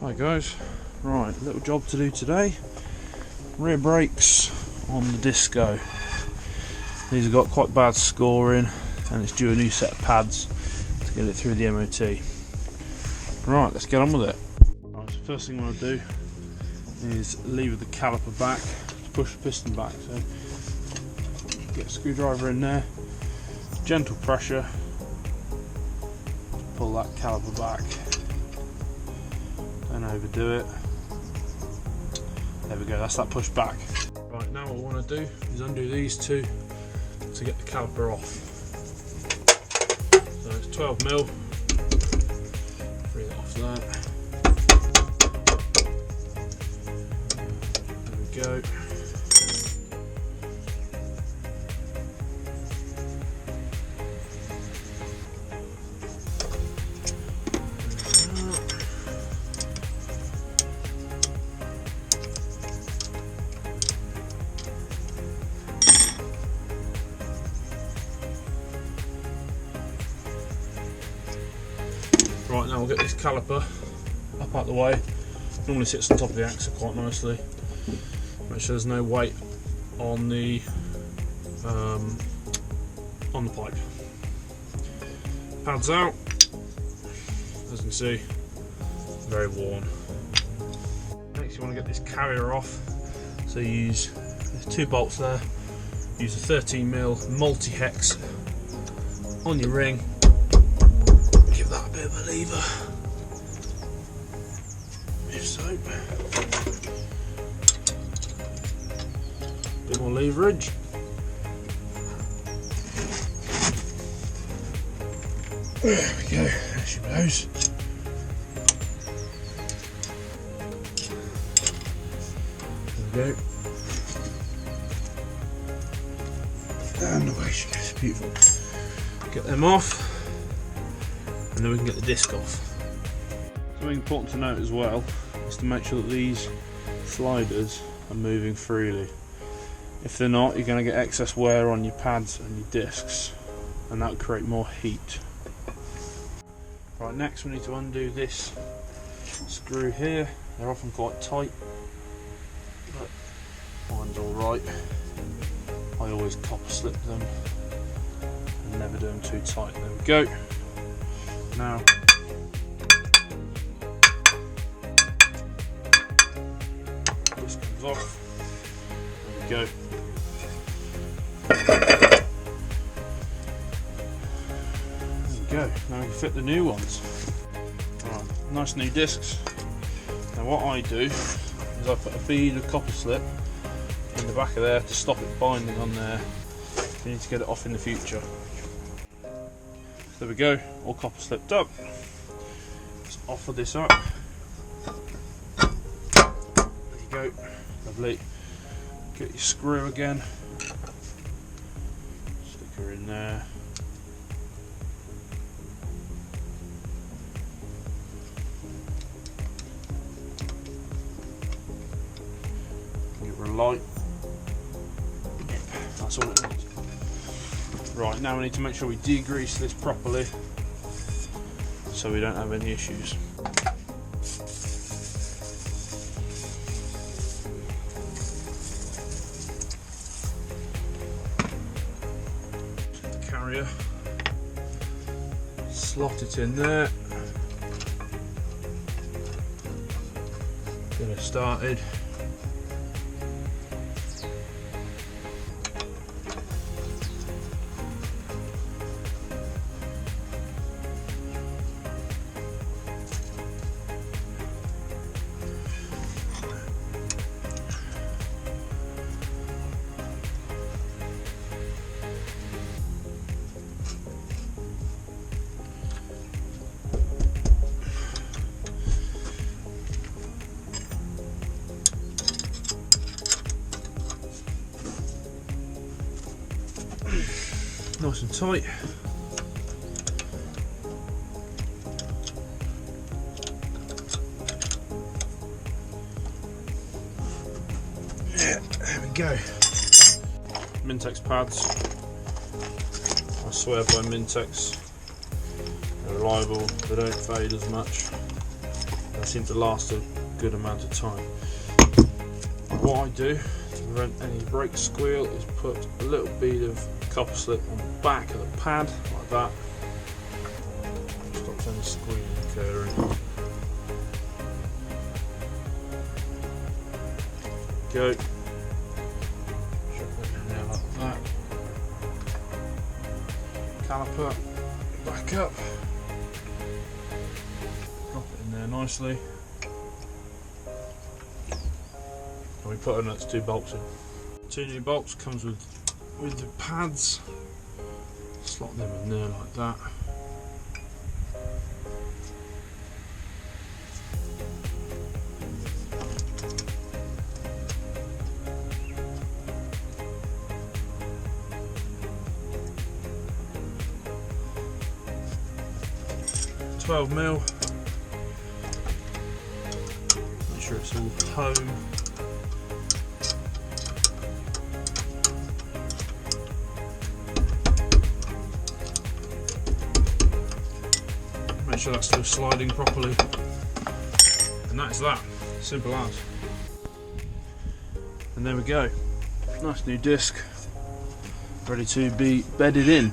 Hi guys, right, little job to do today. Rear brakes on the Disco. These have got quite bad scoring and it's due a new set of pads to get it through the MOT. Right, let's get on with it. Right, so first thing I want to do is lever the caliper back to push the piston back. So get a screwdriver in there, gentle pressure, pull that caliper back. Don't overdo it. There we go, that's that push back. Right, now what I want to do is undo these two to get the caliper off. So it's 12mm. Free that off there. There we go. Right, now we'll get this caliper up out the way. Normally sits on top of the axle quite nicely. Make sure there's no weight on the pipe. Pads out. As you can see, very worn. Next, you want to get this carrier off. So you use there's two bolts there. Use a 13mm multi-hex on your ring. Give that a bit of a lever, if so. Bit more leverage. There we go, there she goes. There we go. And away she goes, beautiful. Get them off. And then we can get the disc off. Something important to note as well is to make sure that these sliders are moving freely. If they're not, you're going to get excess wear on your pads and your discs, and that will create more heat. Right, next we need to undo this screw here. They're often quite tight, but mine's alright. I always copper slip them and never do them too tight. There we go. Now, this comes off. There we go. There we go. Now we can fit the new ones. Right, nice new discs. Now what I do is I put a bead of copper slip in the back of there to stop it binding on there. You need to get it off in the future. There we go, all copper slipped up. Let's offer this up. There you go, lovely. Get your screw again. Stick her in there. Give her a light. Yep, that's all it needs. Right, now we need to make sure we degrease this properly so we don't have any issues. The carrier, slot it in there, get it started. Nice and tight. Yeah, there we go. Mintex pads. I swear by Mintex. They're reliable, they don't fade as much. they seem to last a good amount of time. What I do to prevent any brake squeal is put a little bead of copper slip on the back of the pad, like that. Stops any squealing occurring. Go. Shove it in there like that. Caliper back up. Drop it in there nicely. And we put another 2 bolts in. 2 new bolts comes with the pads. Slot them in there like that. $12mm. Make sure it's all home. Make sure that's still sliding properly. And that is that. Simple as. And there we go. Nice new disc. Ready to be bedded in.